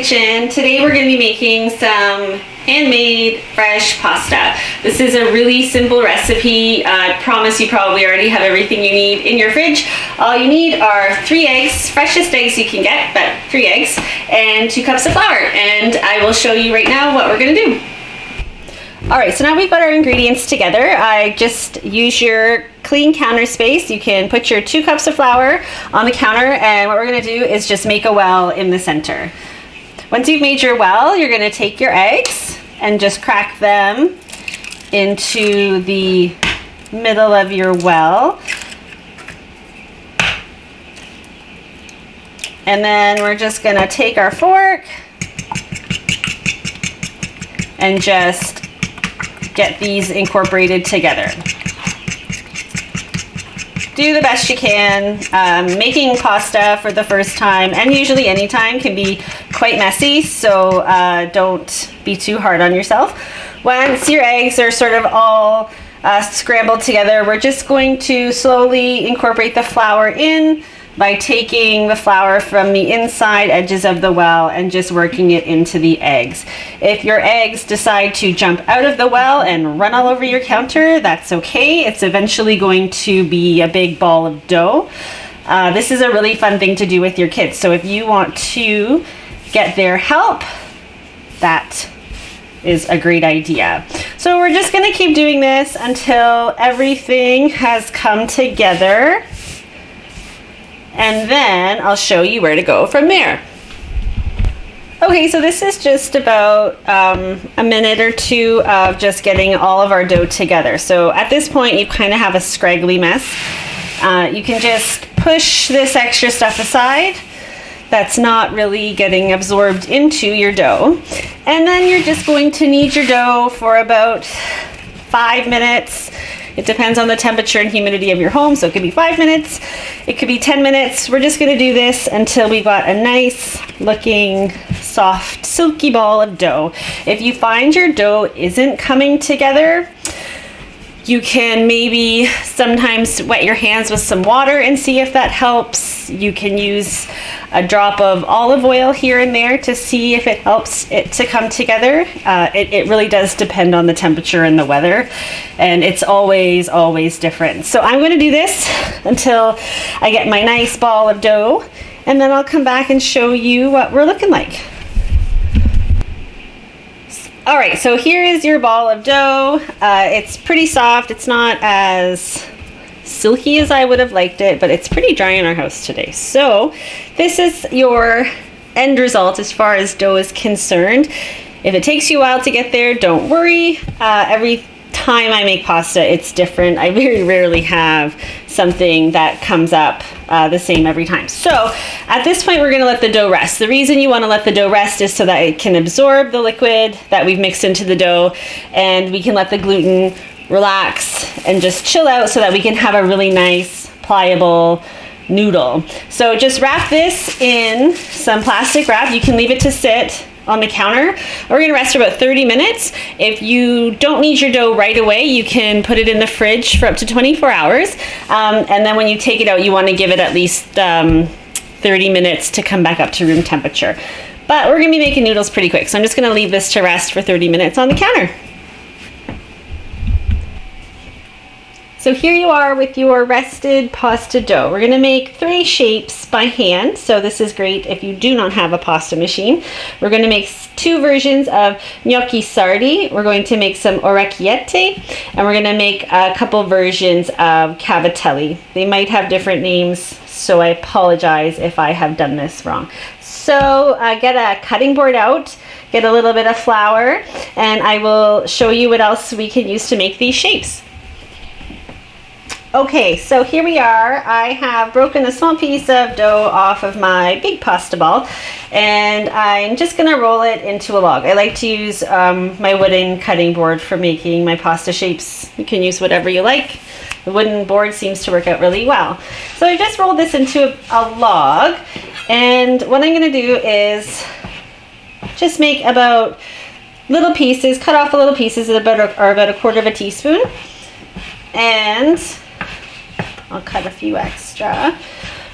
kitchen. Today we're going to be making some handmade fresh pasta. This is a really simple recipe. I promise you probably already have everything you need in your fridge. All you need are 3 eggs, freshest eggs you can get, but 3 eggs, and 2 cups of flour. And I will show you right now what we're going to do. Alright, so now we've got our ingredients together. I just use your clean counter space. You can put your 2 cups of flour on the counter, and what we're going to do is just make a well in the center. Once you've made your well, you're going to take your eggs and just crack them into the middle of your well. And then we're just going to take our fork and just get these incorporated together. Do the best you can. Making pasta for the first time, and usually any time, can be quite messy, so don't be too hard on yourself. Once your eggs are sort of all scrambled together, we're just going to slowly incorporate the flour in by taking the flour from the inside edges of the well and just working it into the eggs. If your eggs decide to jump out of the well and run all over your counter, that's okay. It's eventually going to be a big ball of dough. This is a really fun thing to do with your kids. So if you want to get their help, that is a great idea. So we're just gonna keep doing this until everything has come together. And then I'll show you where to go from there. Okay, so this is just about a minute or two of just getting all of our dough together. So at this point, you kind of have a scraggly mess. You can just push this extra stuff aside that's not really getting absorbed into your dough. And then you're just going to knead your dough for about 5 minutes. It depends on the temperature and humidity of your home, so it could be 5 minutes, it could be 10 minutes. We're just gonna do this until we've got a nice looking, soft, silky ball of dough. If you find your dough isn't coming together, you can maybe sometimes wet your hands with some water and see if that helps. You can use a drop of olive oil here and there to see if it helps it to come together. It really does depend on the temperature and the weather, and it's always different. So I'm going to do this until I get my nice ball of dough, and then I'll come back and show you what we're looking like. All right, so here is your ball of dough. It's pretty soft. It's not as silky as I would have liked it, but it's pretty dry in our house today. So this is your end result as far as dough is concerned. If it takes you a while to get there, don't worry. Every time I make pasta, it's different. I very rarely have something that comes up the same every time. So at this point, we're gonna let the dough rest. The reason you wanna let the dough rest is so that it can absorb the liquid that we've mixed into the dough, and we can let the gluten relax and just chill out so that we can have a really nice, pliable noodle. So just wrap this in some plastic wrap. You can leave it to sit on the counter. We're gonna rest for about 30 minutes. If you don't need your dough right away, you can put it in the fridge for up to 24 hours. And then when you take it out, you wanna give it at least 30 minutes to come back up to room temperature. But we're gonna be making noodles pretty quick, so I'm just gonna leave this to rest for 30 minutes on the counter. So here you are with your rested pasta dough. We're gonna make 3 shapes by hand. So this is great if you do not have a pasta machine. We're gonna make 2 versions of gnocchi sardi. We're going to make some orecchiette, and we're gonna make a couple versions of cavatelli. They might have different names, so I apologize if I have done this wrong. So get a cutting board out, get a little bit of flour, and I will show you what else we can use to make these shapes. Okay, so here we are. I have broken a small piece of dough off of my big pasta ball, and I'm just gonna roll it into a log. I like to use my wooden cutting board for making my pasta shapes. You can use whatever you like. The wooden board seems to work out really well. So I just rolled this into a log, and what I'm gonna do is just make about little pieces, cut off little pieces that are about a quarter of a teaspoon, and I'll cut a few extra.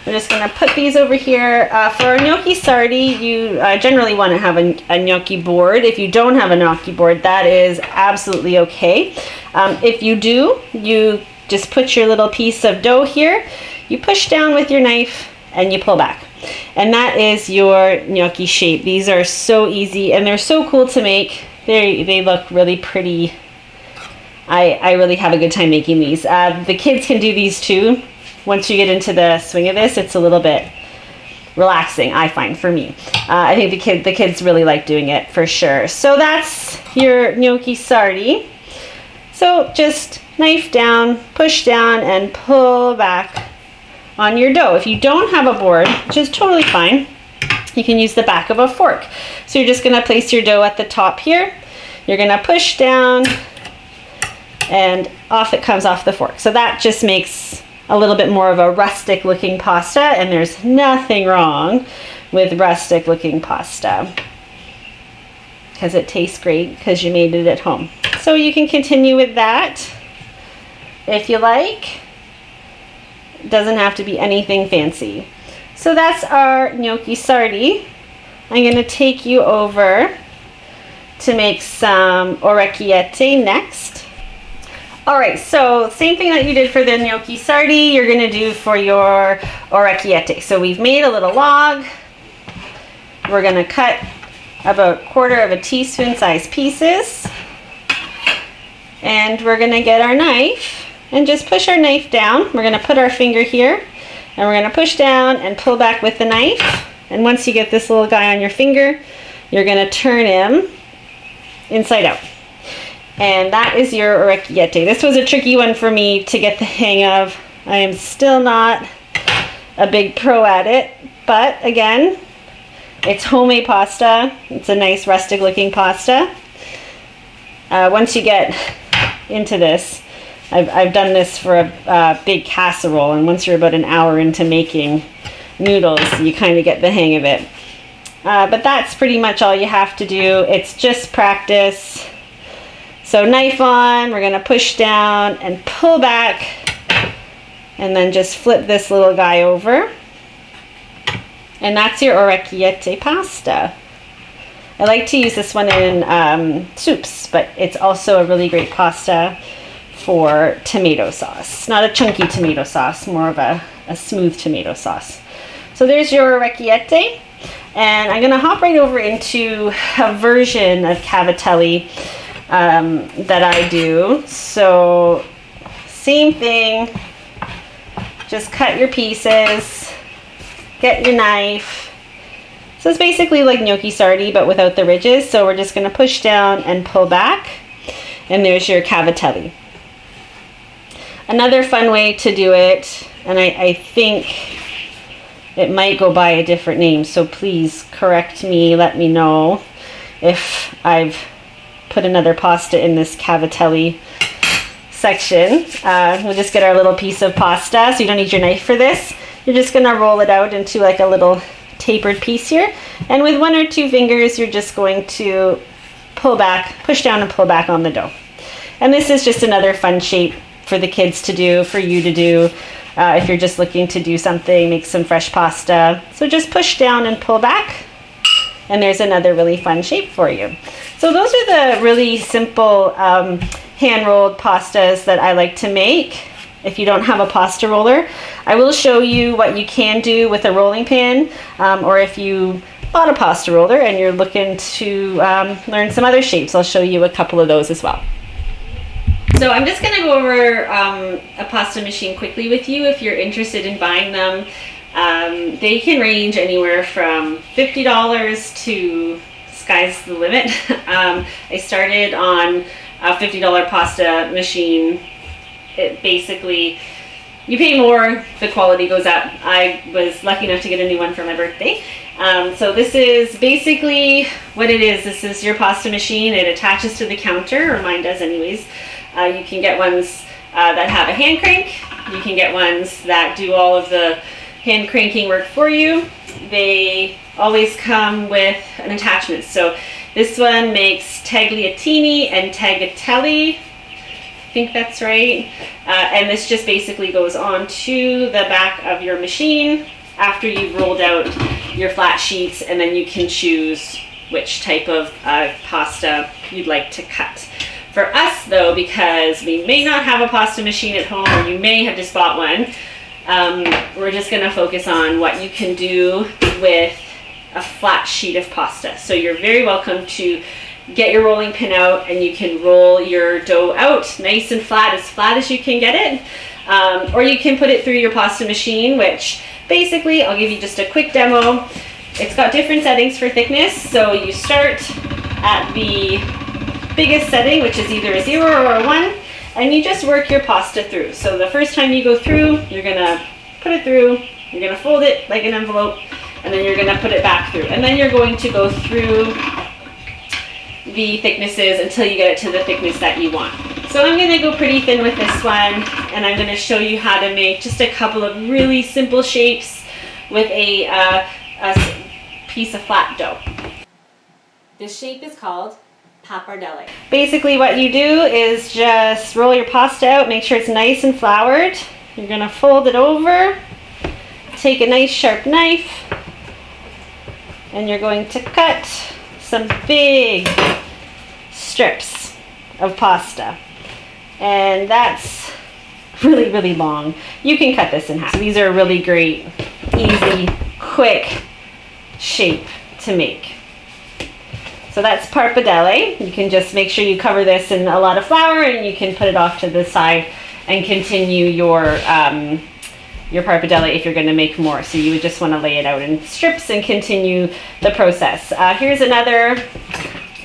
I'm just going to put these over here. For a gnocchi sardi, you generally want to have a gnocchi board. If you don't have a gnocchi board, that is absolutely okay. If you do, you just put your little piece of dough here, you push down with your knife, and you pull back. And that is your gnocchi shape. These are so easy, and they're so cool to make. They look really pretty. I really have a good time making these. The kids can do these too. Once you get into the swing of this, it's a little bit relaxing, I find, for me. I think the kids really like doing it for sure. So that's your gnocchi sardi. So just knife down, push down, and pull back on your dough. If you don't have a board, which is totally fine, you can use the back of a fork. So you're just going to place your dough at the top here. You're going to push down, and off it comes off the fork. So that just makes a little bit more of a rustic looking pasta, and there's nothing wrong with rustic looking pasta because it tastes great because you made it at home. So you can continue with that if you like. It doesn't have to be anything fancy. So that's our gnocchi sardi. I'm going to take you over to make some orecchiette next. Alright, so same thing that you did for the gnocchi sardi, you're going to do for your orecchiette. So we've made a little log. We're going to cut about 1/4 teaspoon size pieces. And we're going to get our knife and just push our knife down. We're going to put our finger here, and we're going to push down and pull back with the knife. And once you get this little guy on your finger, you're going to turn him inside out. And that is your orecchiette. This was a tricky one for me to get the hang of. I am still not a big pro at it, but again, it's homemade pasta. It's a nice rustic looking pasta. Once you get into this, I've done this for a big casserole, and once you're about an hour into making noodles, you kind of get the hang of it. But that's pretty much all you have to do. It's just practice. So knife on, we're going to push down and pull back, and then just flip this little guy over. And that's your orecchiette pasta. I like to use this one in soups, but it's also a really great pasta for tomato sauce. Not a chunky tomato sauce, more of a smooth tomato sauce. So there's your orecchiette. And I'm going to hop right over into a version of cavatelli that I do. So same thing, just cut your pieces, get your knife. So it's basically like gnocchi sardi but without the ridges. So we're just going to push down and pull back, and there's your cavatelli. Another fun way to do it, and I think it might go by a different name, so please correct me, let me know if I've put another pasta in this cavatelli section. We'll just get our little piece of pasta, so you don't need your knife for this. You're just going to roll it out into like a little tapered piece here, and with 1 or 2 fingers you're just going to pull back, push down and pull back on the dough. And this is just another fun shape for the kids to do, for you to do. If you're just looking to do something, make some fresh pasta. So just push down and pull back, and there's another really fun shape for you. So those are the really simple hand-rolled pastas that I like to make. If you don't have a pasta roller, I will show you what you can do with a rolling pin, or if you bought a pasta roller and you're looking to learn some other shapes, I'll show you a couple of those as well. So I'm just going to go over a pasta machine quickly with you if you're interested in buying them. They can range anywhere from $50 to sky's the limit. I started on a $50 pasta machine. It basically, you pay more, the quality goes up. I was lucky enough to get a new one for my birthday. So this is basically what it is. This is your pasta machine. It attaches to the counter, or mine does anyways. You can get ones that have a hand crank. You can get ones that do all of the hand cranking work for you. They always come with an attachment. So this one makes tagliatini and tagliatelle think that's right. And this just basically goes on to the back of your machine after you've rolled out your flat sheets, and then you can choose which type of pasta you'd like to cut. For us though, because we may not have a pasta machine at home, or you may have just bought one, we're just going to focus on what you can do with a flat sheet of pasta. So you're very welcome to get your rolling pin out, and you can roll your dough out nice and flat as you can get it. Or you can put it through your pasta machine, which basically, I'll give you just a quick demo. It's got different settings for thickness. So you start at the biggest setting, which is either a 0 or a 1, and you just work your pasta through. So the first time you go through, you're gonna put it through, you're gonna fold it like an envelope, and then you're gonna put it back through. And then you're going to go through the thicknesses until you get it to the thickness that you want. So I'm gonna go pretty thin with this one, and I'm gonna show you how to make just a couple of really simple shapes with a piece of flat dough. This shape is called pappardelle. Basically what you do is just roll your pasta out, make sure it's nice and floured. You're gonna fold it over, take a nice sharp knife, and you're going to cut some big strips of pasta. And that's really, really long. You can cut this in half. So these are a really great, easy, quick shape to make. So that's pappardelle. You can just make sure you cover this in a lot of flour, and you can put it off to the side and continue your pappardelle if you're going to make more. So you would just want to lay it out in strips and continue the process. Here's another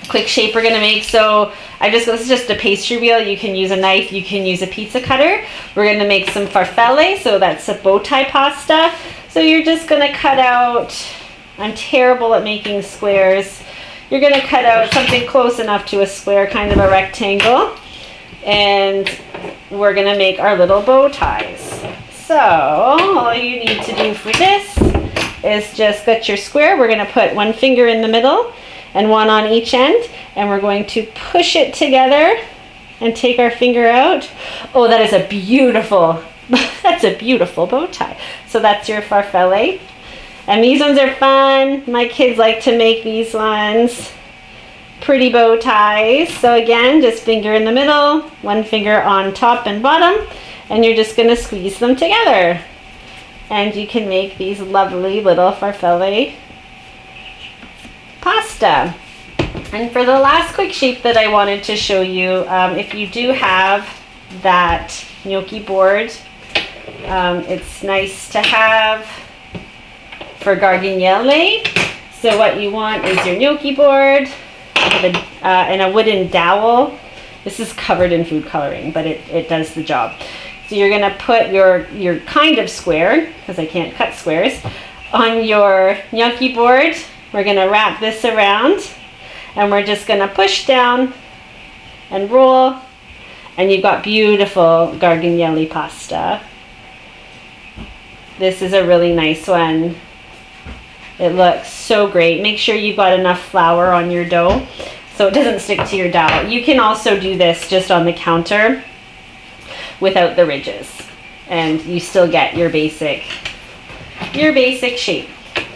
quick shape we're going to make. So this is just a pastry wheel. You can use a knife, you can use a pizza cutter. We're going to make some farfalle, so that's a bow tie pasta. So you're just going to cut out, I'm terrible at making squares. You're going to cut out something close enough to a square, kind of a rectangle, and we're going to make our little bow ties. So all you need to do for this is just get your square. We're going to put one finger in the middle and one on each end, and we're going to push it together and take our finger out. Oh, that is a beautiful, that's a beautiful bow tie. So that's your farfalle. And these ones are fun. My kids like to make these ones. Pretty bow ties. So again, just finger in the middle, one finger on top and bottom, and you're just going to squeeze them together. And you can make these lovely little farfalle pasta. And for the last quick shape that I wanted to show you, if you do have that gnocchi board, it's nice to have for garganelle. So what you want is your gnocchi board and a wooden dowel. This is covered in food coloring, but it does the job. So you're going to put your kind of square, because I can't cut squares, on your gnocchi board. We're going to wrap this around, and we're just going to push down and roll, and you've got beautiful garganelle pasta. This is a really nice one. It looks so great. Make sure you've got enough flour on your dough so it doesn't stick to your dowel. You can also do this just on the counter without the ridges, and you still get your basic shape.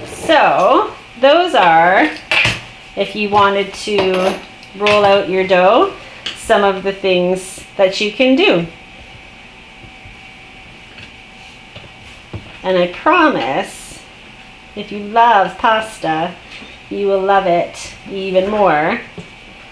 So those are, if you wanted to roll out your dough, some of the things that you can do. And I promise, if you love pasta, you will love it even more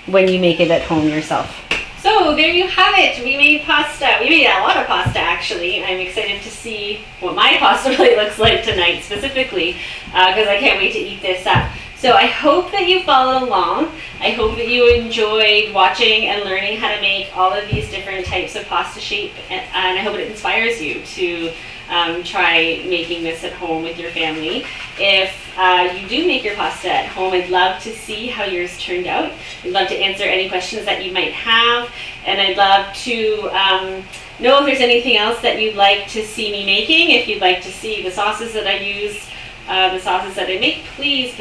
when you make it at home yourself. So there you have it. We made pasta. We made a lot of pasta, actually. I'm excited to see what my pasta really looks like tonight specifically, because I can't wait to eat this up. So I hope that you followed along. I hope that you enjoyed watching and learning how to make all of these different types of pasta shape, and I hope it inspires you to try making this at home with your family. If you do make your pasta at home, I'd love to see how yours turned out. I'd love to answer any questions that you might have, and I'd love to know if there's anything else that you'd like to see me making. If you'd like to see the sauces that I use, the sauces that I make, please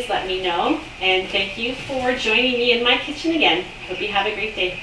let me know. And thank you for joining me in my kitchen again. Hope you have a great day.